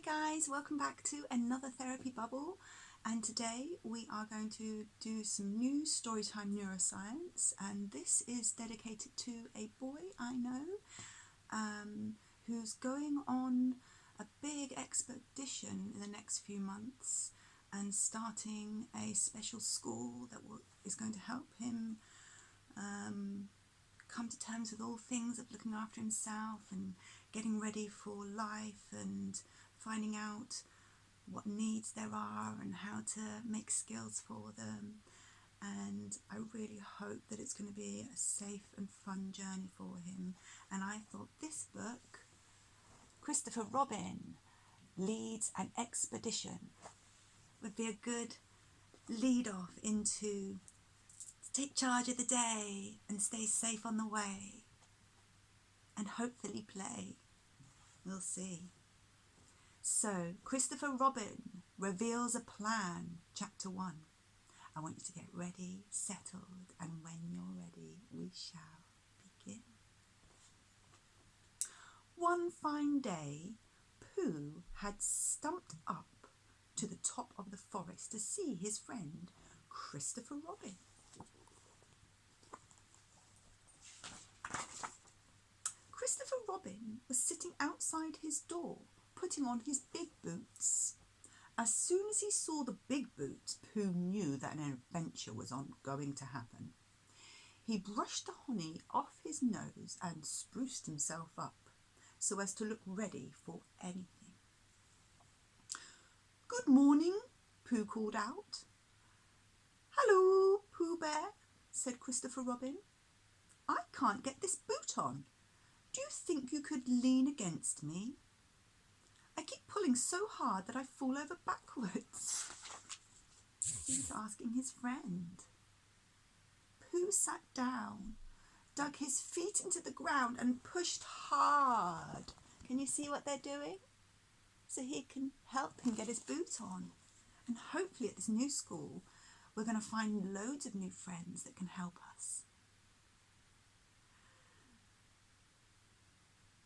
guys, welcome back to another therapy bubble, and today we are going to do some new storytime neuroscience, and this is dedicated to a boy I know who's going on a big expedition in the next few months and starting a special school that is going to help him come to terms with all things of looking after himself and getting ready for life and finding out what needs there are and how to make skills for them. And I really hope that it's going to be a safe and fun journey for him. And I thought this book, Christopher Robin Leads an Expedition, would be a good lead off into take charge of the day and stay safe on the way and hopefully play. We'll see. So, Christopher Robin reveals a plan, chapter 1. I want you to get ready, settled, and when you're ready, we shall begin. One fine day, Pooh had stumped up to the top of the forest to see his friend, Christopher Robin. Christopher Robin was sitting outside his door, putting on his big boots. As soon as he saw the big boots, Pooh knew that an adventure was going to happen. He brushed the honey off his nose and spruced himself up so as to look ready for anything. "Good morning," Pooh called out. "Hello, Pooh Bear," said Christopher Robin. "I can't get this boot on. Do you think you could lean against me? I keep pulling so hard that I fall over backwards." He was asking his friend. Pooh sat down, dug his feet into the ground and pushed hard. Can you see what they're doing? So he can help him get his boot on. And hopefully at this new school, we're going to find loads of new friends that can help us.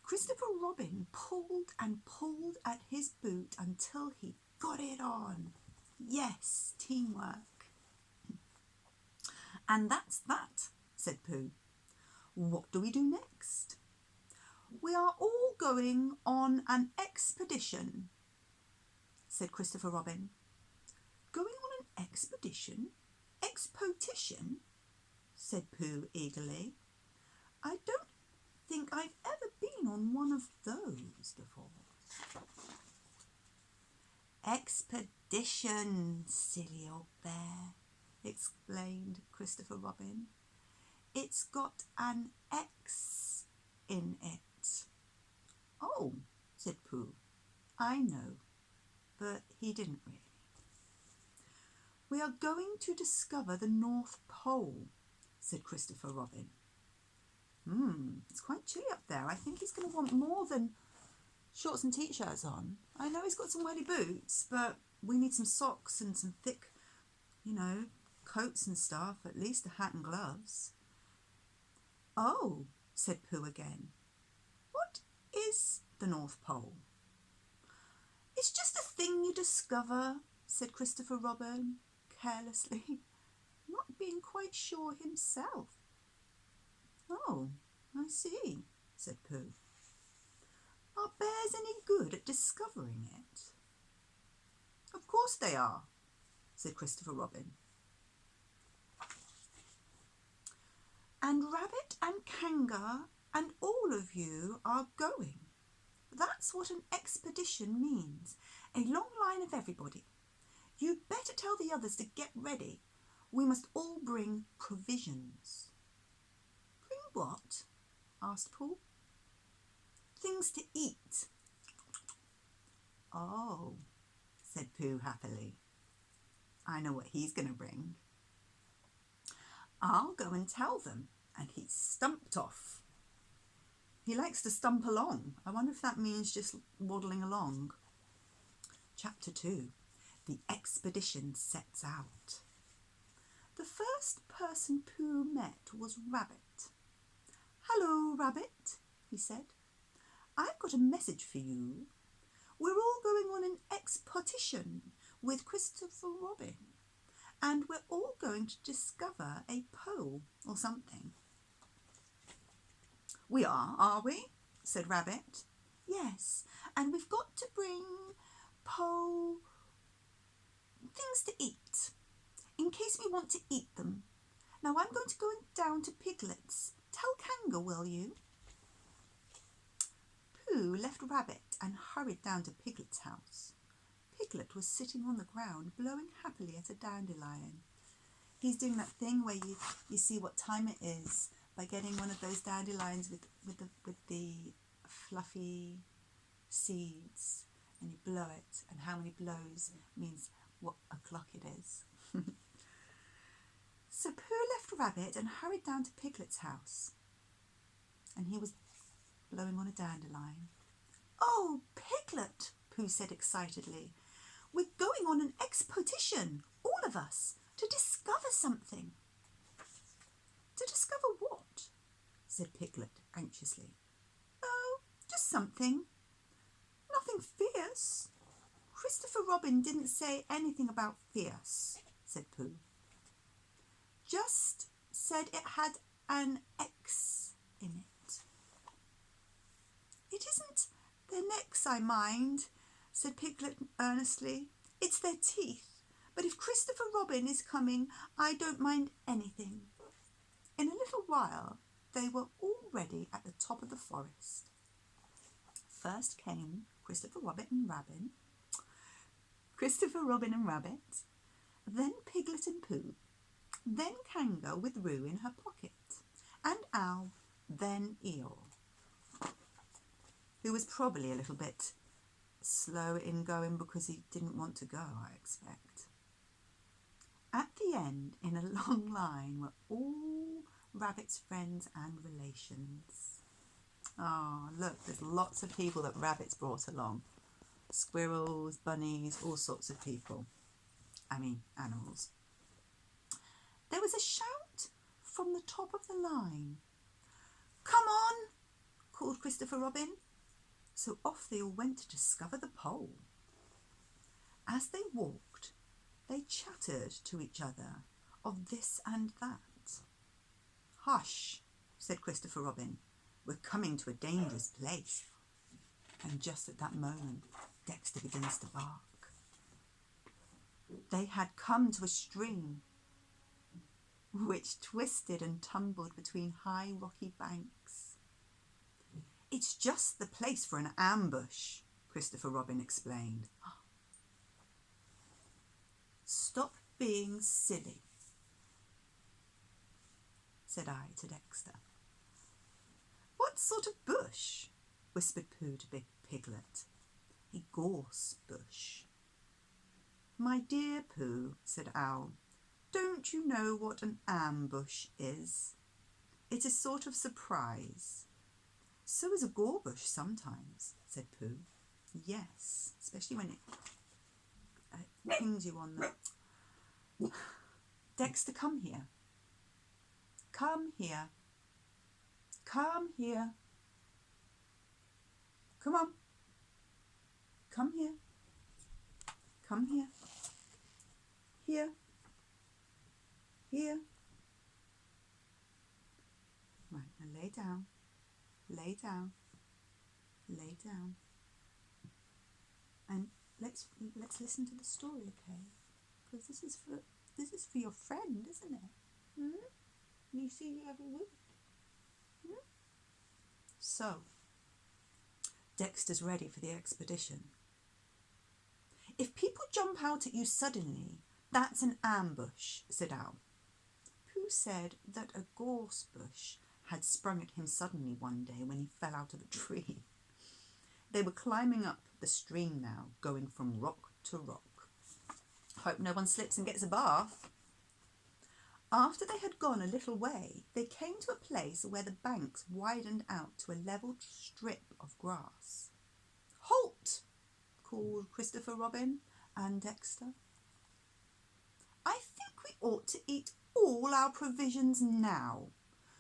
Christopher Robin pulled and pulled at his boot until he got it on. Yes, teamwork. "And that's that," said Pooh. "What do we do next?" "We are all going on an expedition," said Christopher Robin. "Going on an expedition? Expotition?" said Pooh eagerly. "I don't think I've ever been on one of those before." "Expedition, silly old bear," explained Christopher Robin. "It's got an X in it." "Oh," said Pooh, "I know," but he didn't really. "We are going to discover the North Pole," said Christopher Robin. It's quite chilly up there. I think he's going to want more than shorts and t-shirts on. I know he's got some welly boots, but we need some socks and some thick, coats and stuff, at least a hat and gloves. "Oh," said Pooh again. "What is the North Pole?" "It's just a thing you discover," said Christopher Robin, carelessly, not being quite sure himself. "Oh, I see," said Pooh. "Are bears any good at discovering it?" "Of course they are," said Christopher Robin. "And Rabbit and Kangaroo and all of you are going. That's what an expedition means. A long line of everybody. You'd better tell the others to get ready. We must all bring provisions." "Bring what?" asked Pooh. "Things to eat." "Oh," said Pooh happily. "I know what he's going to bring. I'll go and tell them." And he stumped off. He likes to stump along. I wonder if that means just waddling along. Chapter 2. The expedition sets out. The first person Pooh met was Rabbit. "Hello, Rabbit," he said. "I've got a message for you. We're all going going on an expedition with Christopher Robin, and we're all going to discover a pole or something." "We are we?" said Rabbit. "Yes, and we've got to bring pole things to eat, in case we want to eat them. Now I'm going to go down to Piglet's. Tell Kanga, will you?" Pooh left Rabbit and hurried down to Piglet's house. Piglet was sitting on the ground, blowing happily at a dandelion. He's doing that thing where you see what time it is by getting one of those dandelions with the fluffy seeds, and you blow it, and how many blows means what o'clock it is. So Pooh left Rabbit and hurried down to Piglet's house, and he was blowing on a dandelion. "Oh, Piglet," Pooh said excitedly, "we're going on an expedition, all of us, to discover something." "To discover what?" said Piglet anxiously. "Oh, just something. Nothing fierce. Christopher Robin didn't say anything about fierce," said Pooh. "Just said it had an X in it." "It isn't their necks I mind," said Piglet earnestly. "It's their teeth. But if Christopher Robin is coming, I don't mind anything." In a little while they were already at the top of the forest. First came Christopher Robin and Rabbit, then Piglet and Pooh, then Kanga with Roo in her pocket, and Owl, then Eel, who was probably a little bit slow in going because he didn't want to go, I expect. At the end, in a long line, were all Rabbit's friends and relations. Oh, look, there's lots of people that Rabbit's brought along. Squirrels, bunnies, all sorts of people. Animals. There was a shout from the top of the line. "Come on," called Christopher Robin. So off they all went to discover the pole. As they walked, they chattered to each other of this and that. "Hush," said Christopher Robin. "We're coming to a dangerous place." And just at that moment, Dexter begins to bark. They had come to a stream which twisted and tumbled between high rocky banks. "It's just the place for an ambush," Christopher Robin explained. "Stop being silly," said I to Dexter. "What sort of bush?" whispered Pooh to Big Piglet. "A gorse bush." "My dear Pooh," said Owl, "don't you know what an ambush is? It's a sort of surprise." "So is a gorbush sometimes," said Pooh. "Yes, especially when it pings you on the... Dexter, come here. Come here. Come here. Come on. Come here. Come here. Here. Here. Right, now lay down. Lay down. Lay down. And let's listen to the story, okay? Because this is for your friend, isn't it? You see you have a whoop. So, Dexter's ready for the expedition. "If people jump out at you suddenly, that's an ambush," said Owl. Pooh said that a gorse bush had sprung at him suddenly one day when he fell out of a tree. They were climbing up the stream now, going from rock to rock. Hope no one slips and gets a bath. After they had gone a little way, they came to a place where the banks widened out to a level strip of grass. "Halt!" called Christopher Robin and Dexter. "I think we ought to eat all our provisions now,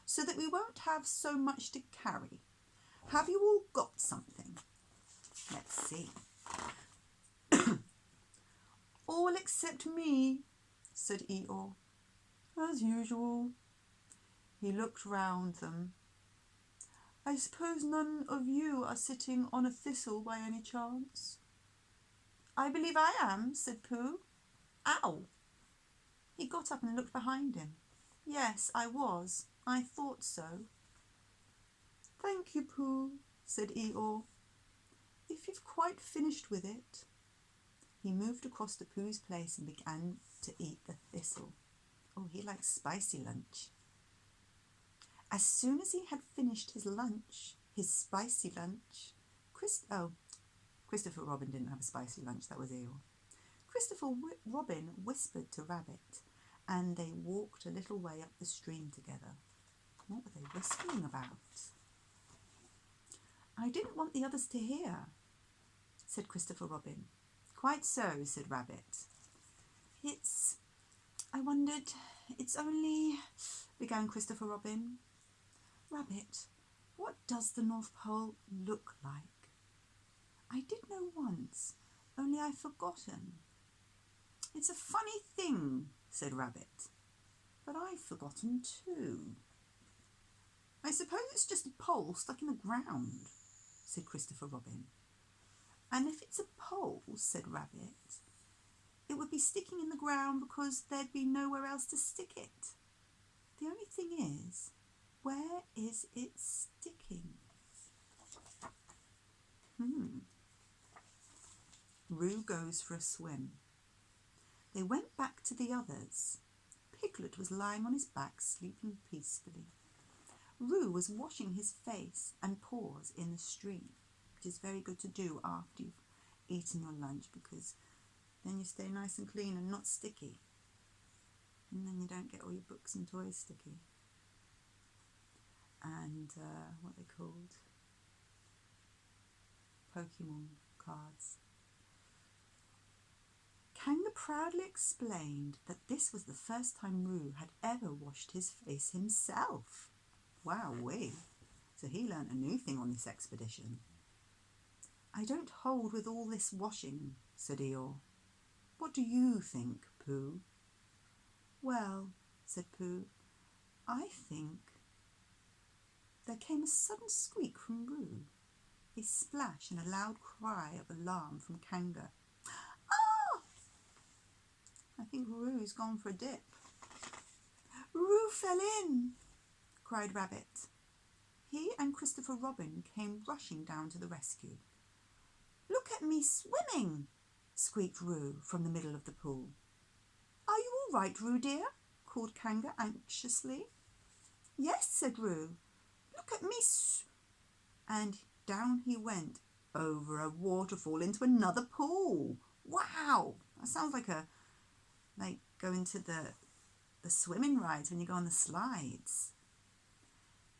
so that we won't have so much to carry. Have you all got something?" "Let's see." all except me, said Eeyore. As usual. He looked round them. I suppose none of you are sitting on a thistle by any chance? I believe I am, said Pooh. Ow! He got up and looked behind him. Yes, I was. I thought so. Thank you, Pooh, said Eeyore. If you've quite finished with it. He moved across to Pooh's place and began to eat the thistle. Oh, he likes spicy lunch. As soon as he had finished his lunch, his spicy lunch, Christopher Robin didn't have a spicy lunch, that was Eeyore. Christopher Robin whispered to Rabbit, and they walked a little way up the stream together. What were they whispering about? I didn't want the others to hear, said Christopher Robin. Quite so, said Rabbit. I wondered, it's only, began Christopher Robin. Rabbit, what does the North Pole look like? I did know once, only I've forgotten. It's a funny thing, said Rabbit, but I've forgotten too. I suppose it's just a pole stuck in the ground, said Christopher Robin. And if it's a pole, said Rabbit, it would be sticking in the ground because there'd be nowhere else to stick it. The only thing is, where is it sticking? Roo goes for a swim. They went back to the others. Piglet was lying on his back, sleeping peacefully. Roo was washing his face and paws in the stream, which is very good to do after you've eaten your lunch because then you stay nice and clean and not sticky. And then you don't get all your books and toys sticky. And what are they called? Pokemon cards. Kanga proudly explained that this was the first time Roo had ever washed his face himself. Wowee! So he learnt a new thing on this expedition. I don't hold with all this washing, said Eeyore. What do you think, Pooh? Well, said Pooh, I think. There came a sudden squeak from Roo, a splash and a loud cry of alarm from Kanga. Ah! I think Roo's gone for a dip. Roo fell in, cried Rabbit. He and Christopher Robin came rushing down to the rescue. Look at me swimming, squeaked Roo from the middle of the pool. Are you all right, Roo dear? Called Kanga anxiously. Yes, said Roo. Look at me and down he went over a waterfall into another pool. Wow! That sounds like going to the swimming rides when you go on the slides.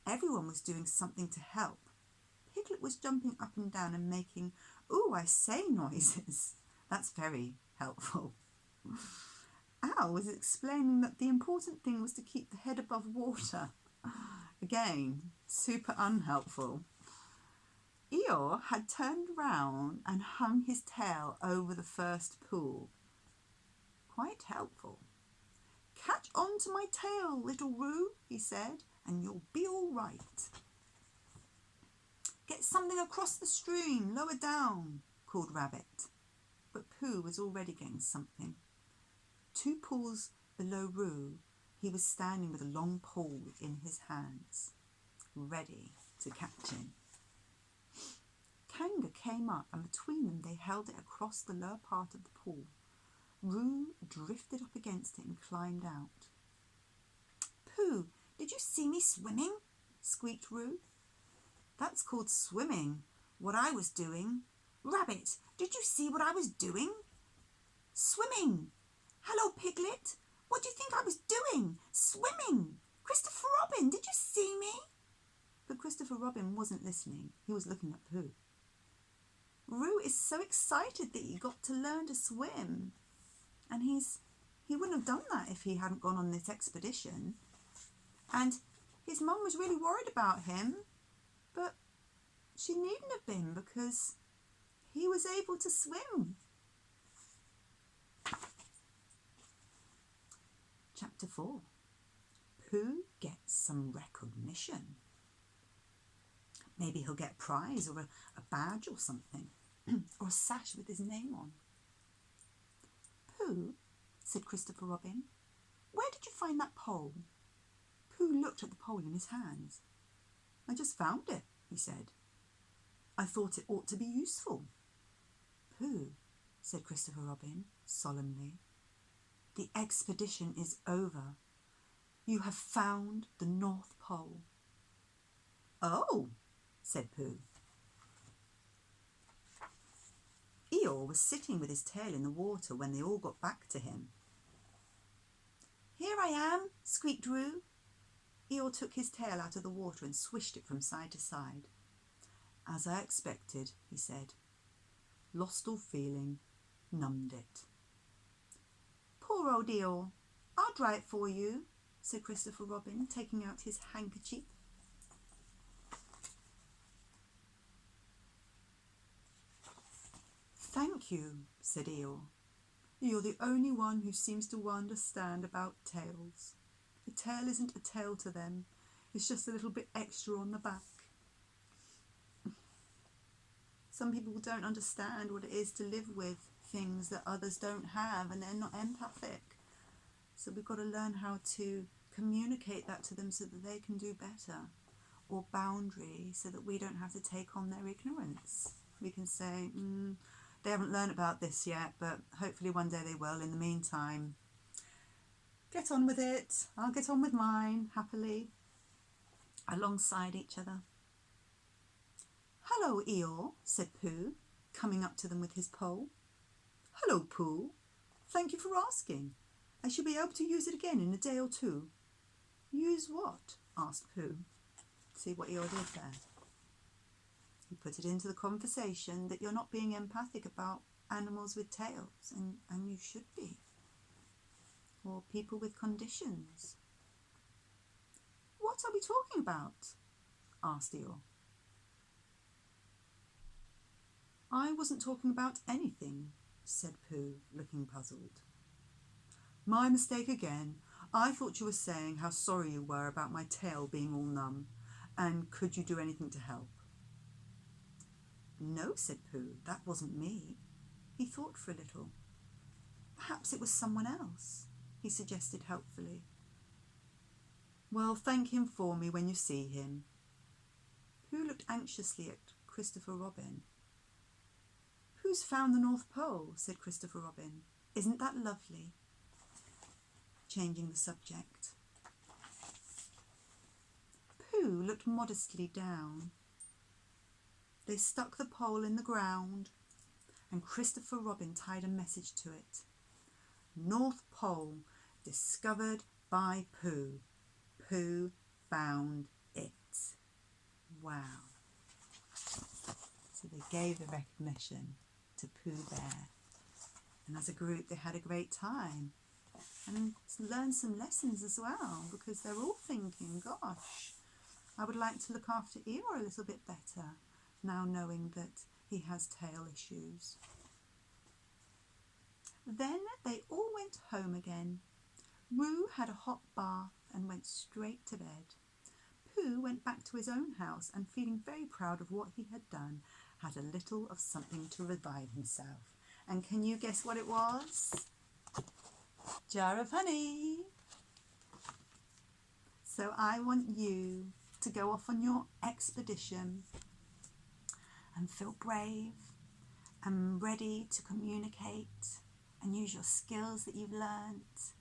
Everyone was doing something to help. Piglet was jumping up and down and making ooh, I say noises. That's very helpful. Owl was explaining that the important thing was to keep the head above water. Again, super unhelpful. Eeyore had turned round and hung his tail over the first pool. Quite helpful. Catch on to my tail, little Roo, he said, and you'll be all right. Get something across the stream, lower down, called Rabbit. But Pooh was already getting something. 2 pools below Roo, he was standing with a long pole in his hands, ready to catch him. Kanga came up and between them they held it across the lower part of the pool. Roo drifted up against it and climbed out. Pooh, did you see me swimming? Squeaked Roo. That's called swimming, what I was doing. Rabbit, did you see what I was doing? Swimming. Hello, Piglet. What do you think I was doing? Swimming. Christopher Robin, did you see me? But Christopher Robin wasn't listening. He was looking at Pooh. Roo is so excited that he got to learn to swim. And he wouldn't have done that if he hadn't gone on this expedition. And his mum was really worried about him, but she needn't have been because he was able to swim. Chapter 4. Pooh gets some recognition. Maybe he'll get a prize or a badge or something, or a sash with his name on. Pooh, said Christopher Robin, where did you find that pole? Pooh looked at the pole in his hands. I just found it, he said. I thought it ought to be useful. Pooh, said Christopher Robin solemnly, the expedition is over. You have found the North Pole. Oh, said Pooh. Eeyore was sitting with his tail in the water when they all got back to him. Here I am, squeaked Roo. Eeyore took his tail out of the water and swished it from side to side. As I expected, he said. Lost all feeling, numbed it. Poor old Eeyore. I'll dry it for you, said Christopher Robin, taking out his handkerchief. Thank you, said Eeyore. You're the only one who seems to understand about tails. A tail isn't a tail to them. It's just a little bit extra on the back. Some people don't understand what it is to live with things that others don't have, and they're not empathic. So we've got to learn how to communicate that to them so that they can do better, or boundaries so that we don't have to take on their ignorance. We can say, they haven't learned about this yet, but hopefully one day they will. In the meantime, get on with it. I'll get on with mine, happily, alongside each other. Hello, Eeyore, said Pooh, coming up to them with his pole. Hello, Pooh. Thank you for asking. I shall be able to use it again in a day or two. Use what? Asked Pooh. See what Eeyore did there? He put it into the conversation that you're not being empathic about animals with tails, and you should be. Or people with conditions. What are we talking about? Asked Eeyore. I wasn't talking about anything, said Pooh, looking puzzled. My mistake again. I thought you were saying how sorry you were about my tail being all numb, and could you do anything to help? No, said Pooh, that wasn't me. He thought for a little. Perhaps it was someone else, he suggested helpfully. Well, thank him for me when you see him. Pooh looked anxiously at Christopher Robin. Who's found the North Pole? Said Christopher Robin. Isn't that lovely? Changing the subject. Pooh looked modestly down. They stuck the pole in the ground, and Christopher Robin tied a message to it. North Pole, discovered by Pooh. Pooh found it. Wow. So they gave the recognition to Pooh Bear. And as a group, they had a great time and learned some lessons as well, because they're all thinking, gosh, I would like to look after Eeyore a little bit better, now knowing that he has tail issues. Then they all went home again. Roo had a hot bath and went straight to bed. Pooh went back to his own house and, feeling very proud of what he had done, had a little of something to revive himself. And can you guess what it was? Jar of honey. So I want you to go off on your expedition and feel brave and ready to communicate and use your skills that you've learnt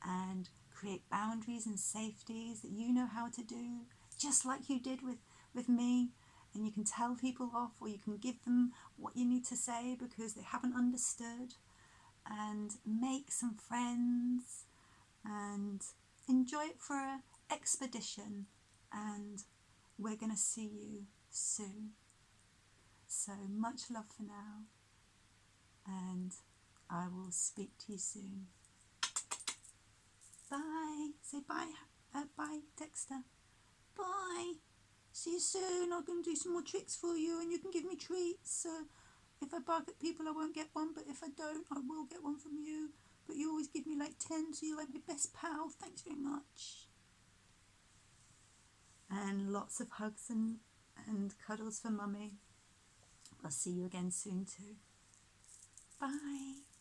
and create boundaries and safeties that you know how to do, just like you did with me. And you can tell people off, or you can give them what you need to say because they haven't understood, and make some friends and enjoy it for an expedition. And we're going to see you soon. So much love for now, and I will speak to you soon. Bye. Say bye. Bye, Dexter. Bye. See you soon. I'm going to do some more tricks for you, and you can give me treats. If I bark at people, I won't get one, but if I don't, I will get one from you. but you always give me like 10, so you're like my best pal. Thanks very much. And lots of hugs and cuddles for Mummy. I'll see you again soon too. Bye.